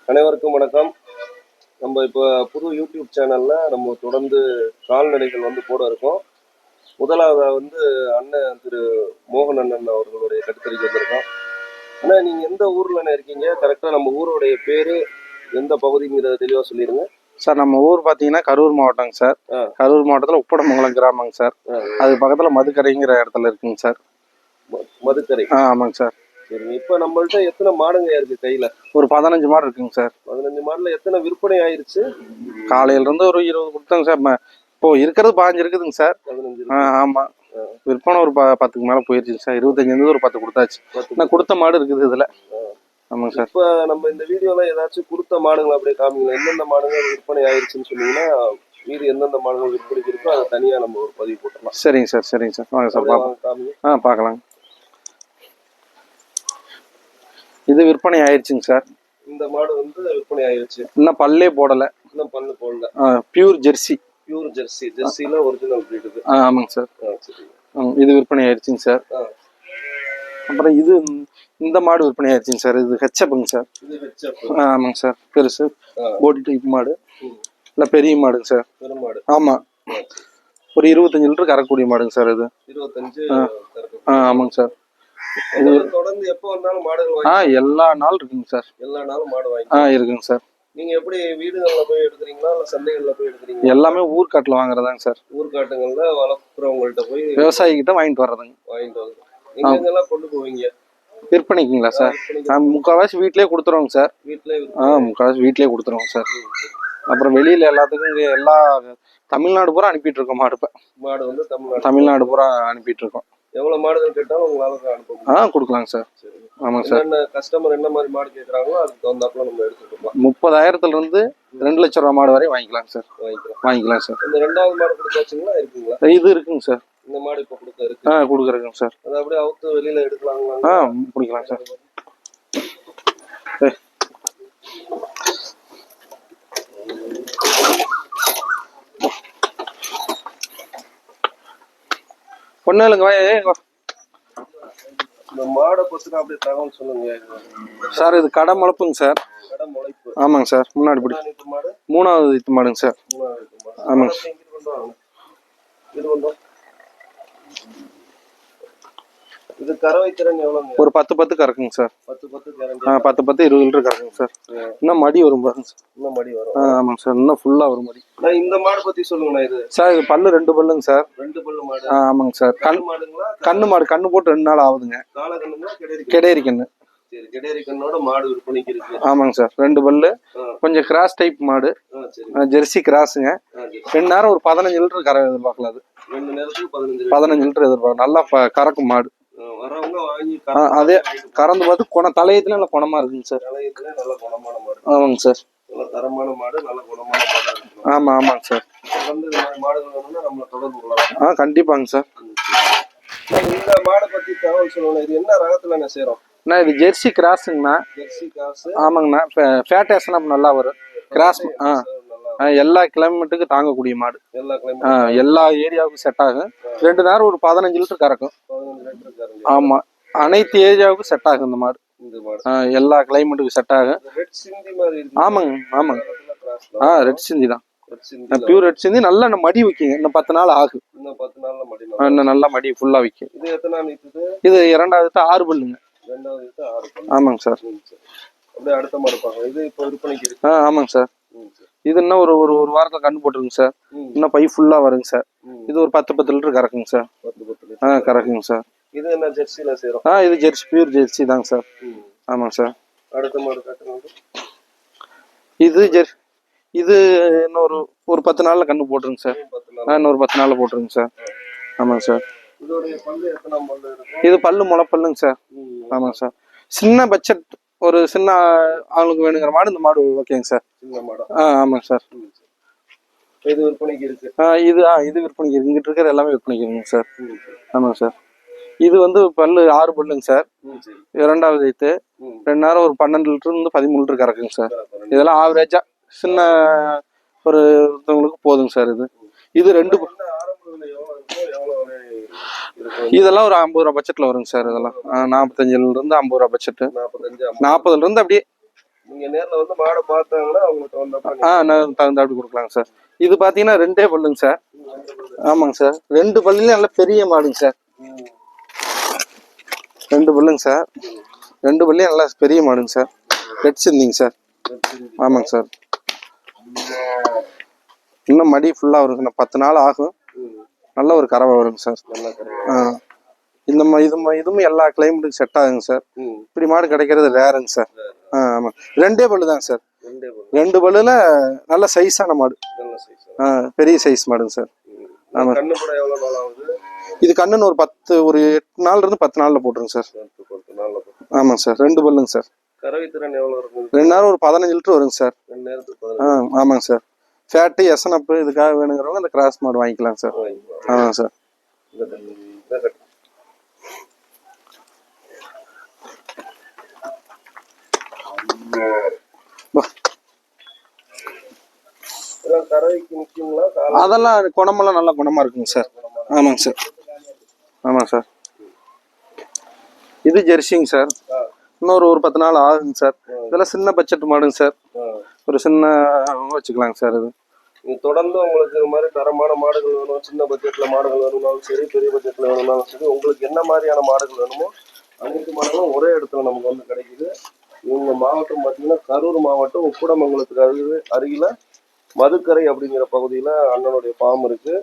அனைவருக்கும் வணக்கம். நம்ம இப்போ புது யூடியூப் சேனலில் நம்ம தொடர்ந்து கால்நடைகள் போட இருக்கோம். முதலாவதாக அண்ணன் திரு மோகன் அண்ணன் அவர்களுடைய கட்டுத்தறிக்கு வந்திருக்கோம். அண்ணா, நீங்கள் எந்த ஊரில் இருக்கீங்க? கரெக்டாக நம்ம ஊருடைய பேர் எந்த பகுதிங்கிறத தெளிவாக சொல்லிடுங்க சார். நம்ம ஊர் பார்த்தீங்கன்னா கரூர் மாவட்டங்க சார். கரூர் மாவட்டத்தில் உப்படமங்கலம் கிராமங்க சார். அது பக்கத்தில் மதுக்கரைங்கிற இடத்துல இருக்குங்க சார். மதுக்கரை? ஆமாங்க சார். சரிங்க. இப்போ நம்மள்ட்ட எத்தனை மாடுங்க இருக்கு கையில்? ஒரு 15 மாடு இருக்குங்க சார். 15 மாடுல எத்தனை விற்பனை ஆயிடுச்சு? காலையிலேருந்து ஒரு 20 கொடுத்தாங்க சார். இப்போ இருக்கிறது 15 இருக்குதுங்க சார். 15? ஆமாம். விற்பனை ஒரு 10க்கு மேலே போயிடுச்சுங்க சார். 25 ஒரு 10 கொடுத்தாச்சு. நான் கொடுத்த மாடு இருக்குது இதில். ஆமாங்க சார். இப்போ நம்ம இந்த வீடியோவில் ஏதாச்சும் கொடுத்த மாடுங்களை அப்படியே காமிங்களா? எந்தெந்த மாடுகள் விற்பனை ஆயிடுச்சுன்னு சொன்னீங்கன்னா மீது எந்தெந்த மாடுகள் விற்பனைக்கு இருக்கோ அதை தனியாக நம்ம ஒரு பதிவு போட்டலாம். சரிங்க சார். சரிங்க சார். வாங்க சார் பார்க்கலாம். பார்க்கலாங்க. இது விற்பனை ஆயிடுச்சுங்க சார். இந்த மாடு விற்பனை ஆயிடுச்சு. இன்னும் பல்லே போடலை. இன்னும் பல்லு போடல. Pure jersey. Pure jersey. ஜெர்சியில் ஒரிஜினல் பிரீடு இது. ஆமாங்க சார். இது விற்பனை ஆயிடுச்சுங்க சார். அப்புறம் இந்த மாடு விற்பனை ஆயிடுச்சுங்க சார். இது ஹெச்எப்புங்க சார். ஆமாங்க சார். பெருசு போடி டைப் மாடு. இல்லை பெரிய மாடுங்க சார். பெருமாடு? ஆமாம். ஒரு 25 லிட்டர் கறக்கூடிய மாடுங்க சார் இது. 25? ஆமாங்க சார். தொடர்ந்து எப்போ வந்தாலும் மாடுகள் எல்லா நாளும் இருக்குங்க சார். எல்லா நாளும் மாடு வாங்கி இருக்குங்க சார். நீங்க எப்படி வீடுகள்ல போய் எடுக்கிறீங்களா இல்ல சந்தைகள்ல போய் எடுக்கிறீங்களா? எல்லாமே ஊர்காட்டுல வாங்குறதாங்க சார். ஊர்காட்டுங்கள்ல வளர்க்குறவங்கள்ட்ட போய் விவசாயி கிட்ட வாங்கிட்டு வர்றதுங்க. எங்கெல்லாம் கொண்டு போவீங்க? விற்பனைக்குங்களா சார்? முக்கால்வாசி வீட்லயே கொடுத்துருவோங்க சார். வீட்லயே? முக்கால்வாசி வீட்லயே கொடுத்துருவோங்க சார். அப்புறம் வெளியில எல்லாத்துக்கும் எல்லா தமிழ்நாடு பூரா அனுப்பிட்டு இருக்கோம் மாடு. மாடு தமிழ்நாடு பூரா அனுப்பிட்டு இருக்கோம். எவ்வளவு மாடுகள் கேட்டாலும் உங்களால அனுப்ப கொடுக்கலாங்க சார். ஆமாங்க சார். கஸ்டமர் என்ன மாதிரி மாடு கேட்கறாங்களோ அதுக்கு தகுந்தாப்புல நம்ம எடுத்துக்கலாம். 30,000 இருந்து 2 லட்சம் ரூபாய் மாடு வரை வாங்கிக்கலாம் சார். வாங்கிக்கலாம் சார். இந்த ரெண்டாவது மாடு கொடுத்தாச்சுங்களா? இருக்குங்களா? இது இருக்குங்க சார். இந்த மாடு இப்ப கொடுக்க இருக்கு? கொடுக்குறேங்க சார். அதை அப்படியே அவுத்து வெளியில எடுக்கலாங்களா? பிடிக்கலாம் சார். பொண்ணுங்க இந்த மாடை பத்தின அப்படியே தகவல் சொல்லுங்க சார். இது கடை முளைப்புங்க சார். கடை முளைப்பு? ஆமாங்க சார். முன்னாடி பிடி 3வது ஈத்து மாடுங்க சார். ஆமாங்க. இது கறவை திறன் எவ்வளவுங்க? ஒரு 10 கறக்குங்க சார். 10 20 லிட்டர் கறக்குங்க சார். இன்னும் மடி வரும் பாருங்க சார். இன்னும் மடி வரும்? ஆமாங்க சார். இன்னும் ஃபுல்லா வரும் மடி. இந்த மாடு பத்தி சொல்லுங்கண்ணா. இது சார் இது பல்லு 2 பல்லுங்க சார். 2 பல்லு மாடு? ஆமாங்க சார். கண்ணு மாடு. கண்ணு போட்டு 2 நாள் ஆகுதுங்க. கால கண்ணுங்களா? கெடேரி கண்ணு. சரி, கெடேரி கண்ணோட மாடு விற்பனைக்கு இருக்கு. ஆமாங்க சார். 2 பல்லு. கொஞ்சம் கிராஸ் டைப் மாடு. ஜெர்சி கிராஸுங்க. 2 நேரம் ஒரு 15 லிட்டர் கரை எதிர்பார்க்கலாம். அது 2 நேரத்துக்கு 15 லிட்டர் எதிர்பார்க்கலாம். நல்லா கறக்கும் மாடு. வரவங்க வாங்கி அதே கறந்து பார்த்து தலையத்துல நல்ல குணமா இருக்குங்க சார். தலையத்துல நல்ல குணமான மாடு. ஆமாங்க சார். நல்ல தரமான மாடு, நல்ல குணமான மாடு இருக்கு. ஆமாங்க சார். மாடுகள் வேணும்னா நம்மள தொடர்பு கொள்ளலாம். கண்டிப்பாங்க சார். இந்த மாடை பத்தி தகவல் சொல்லணும். இது என்ன ரகத்துல என்ன சேரும்? இது ஜெர்சி கிராஸுங்கண்ணா. Jersey cross? ஆமாங்கண்ணா. ஃபேட்டேஷன் நல்லா வரும். கிராஸ் எல்லா கிளைமேட்டுக்கு தாங்கக்கூடிய மாடு. எல்லா ஏரியாவுக்கும் செட் ஆகும். 2 நேரம் ஒரு 15 லிட்டர் கறக்கும். ஆமா, அனைத்து ஏரியாவுக்கும் செட் ஆகும் இந்த மாடு. எல்லா கிளைமேட்டுக்கும் செட் ஆகும். ஆமாங்க. ரெட் சிந்தி தான். பியூர் ரெட் சிந்தி. நல்லா மடி வைக்குங்க. இன்னும் 10 நாள் ஆகும். இன்னும் நல்லா மடி ஃபுல்லா வைக்கும். இது 2வது 6 பல்லுங்க. ஆமாங்க சார். அடுத்த மாடு பாருங்க. இது இப்போ விற்பனைக்கு இருக்கு? ஆமாங்க சார். இது இன்னும் ஒரு வாரத்துல கண்ணு போட்டுருங்க சார். இன்னும் பை ஃபுல்லா வருங்க சார். இது ஒரு 10 லிட்டர் கறக்குங்க சார். கறக்குங்க சார். இது என்ன ஜெர்சில சேரும்? இது ஜெர்சி, பியூர் ஜெர்சி தாங்க சார். ஆமாங்க சார். அடுத்த மாடு காட்டுங்க. இது இன்னொரு 10 நாள்ல கண்ணு போட்டுருங்க சார். இன்னொரு 10 நாள்ல போட்டுருங்க சார். ஆமாங்க சார். இது பல்லு முளைப்பல்லுங்க சார். ஆமாங்க சார். சின்ன பட்ஜெட் ஒரு சின்ன அவங்களுக்கு வேணுங்கிற மாடு இந்த மாடு ஓகேங்க சார். ஆமாங்க சார். இது விற்பனைக்கு இருக்கு? இது விற்பனைக்கு இருக்கு. இங்கிட்ட இருக்கிற எல்லாமே விற்பனைக்கு இருக்குங்க சார். ஆமாங்க சார். இது பல்லு 6 பல்லுங்க சார். 2வது ஈத்து. 2 நேரம் ஒரு 12 லிட்டர் இருந்து 13 லிட்டர் கறக்குங்க சார். இதெல்லாம் ஆவரேஜா சின்ன ஒருத்தவங்களுக்கு போதுங்க சார். இது 2 இதெல்லாம் ஒரு 50 ரூபா பட்ஜெட்ல வருங்க சார். இதெல்லாம் 45 இருந்து 50 ரூபா பட்ஜெட். 40 இருந்து அப்படியே நீங்க நேர்ல வந்து மாடை பார்த்தாங்கன்னா அவங்கள்ட்ட வந்தப்ப நான் தகுந்தாப்படி கொடுக்கலாங்க சார். இது பாத்தீங்கன்னா 2 பல்லுங்க சார். ஆமாங்க சார். 2 பல்லுலயும் நல்ல பெரிய மாடுங்க சார். 2 பல்லுங்க சார். 2 பல்லையும் நல்லா பெரிய மாடுங்க சார். ரெட் சிந்திங்க சார். ஆமாங்க சார். இன்னும் மடி ஃபுல்லா வருங்க. 10 நாள் ஆகும். நல்ல ஒரு கறவை வருங்க சார். இதுவும் எல்லா கிளைமேட்டுக்கும் செட் ஆகுங்க சார். இப்படி மாடு கிடைக்கிறது ரேருங்க சார். ஆமா 2 பல்லு தாங்க சார். 2 பல்லுல நல்ல சைஸான மாடு. பெரிய சைஸ் மாடுங்க சார். ஆமா. இது கண்ணுன்னு ஒரு 8 நாள்ல இருந்து 10 நாள்ல போட்டுருங்க சார். ஆமாங்க சார். 2 பல்லுங்க சார். கறவை திறன் எவ்வளவு இருக்கும்? 2 நேரம் ஒரு 15 லிட்டர் வருங்க சார். ஆமாங்க சார். ஃபேட்டு எசனப்பு இதுக்காக வேணுங்கிறவங்க அந்த கிராஸ் மாடு வாங்கிக்கலாம் சார். ஆமாங்க சார். அதெல்லாம் குணமெல்லாம் நல்ல குணமா இருக்குங்க சார். ஆமாங்க சார். ஆமாங்க சார். இது ஜெர்சிங்க சார். இன்னொரு 10 நாள் ஆகுங்க சார். இதெல்லாம் சின்ன பட்ஜெட் மாடுங்க சார். ஒரு சின்ன வச்சுக்கலாங்க சார். இது தொடர்ந்து உங்களுக்கு இது மாதிரி தரமான மாடுகள் வேணும், சின்ன பட்ஜெட்ல மாடுகள் வேணும்னாலும் சரி, பெரிய பட்ஜெட்ல வேணும்னாலும் சரி, உங்களுக்கு என்ன மாதிரியான மாடுகள் வேணுமோ அனைத்து மாடுகளும் ஒரே இடத்துல நமக்கு வந்து கிடைக்குது. இவங்க மாவட்டம் பார்த்தீங்கன்னா கரூர் மாவட்டம் உக்குடமங்கலத்துக்கு அருகில மதுக்கரை அப்படிங்கிற பகுதியில் அண்ணனுடைய ஃபார்ம் இருக்கு.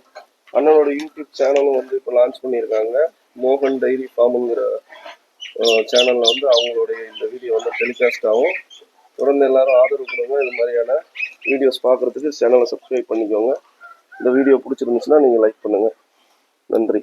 அண்ணனோட யூடியூப் சேனலும் வந்து இப்போ லான்ச் பண்ணியிருக்காங்க. மோகன் டைரி ஃபார்முங்கிற சேனலில் வந்து அவங்களுடைய இந்த வீடியோ வந்து டெலிகாஸ்ட் ஆகும். தொடர்ந்து எல்லாரும் ஆதரவு கொடுங்க. இது மாதிரியான வீடியோஸ் பார்க்குறதுக்கு சேனலை சப்ஸ்கிரைப் பண்ணிக்கோங்க. இந்த வீடியோ பிடிச்சிருந்துச்சுன்னா நீங்கள் லைக் பண்ணுங்கள். நன்றி.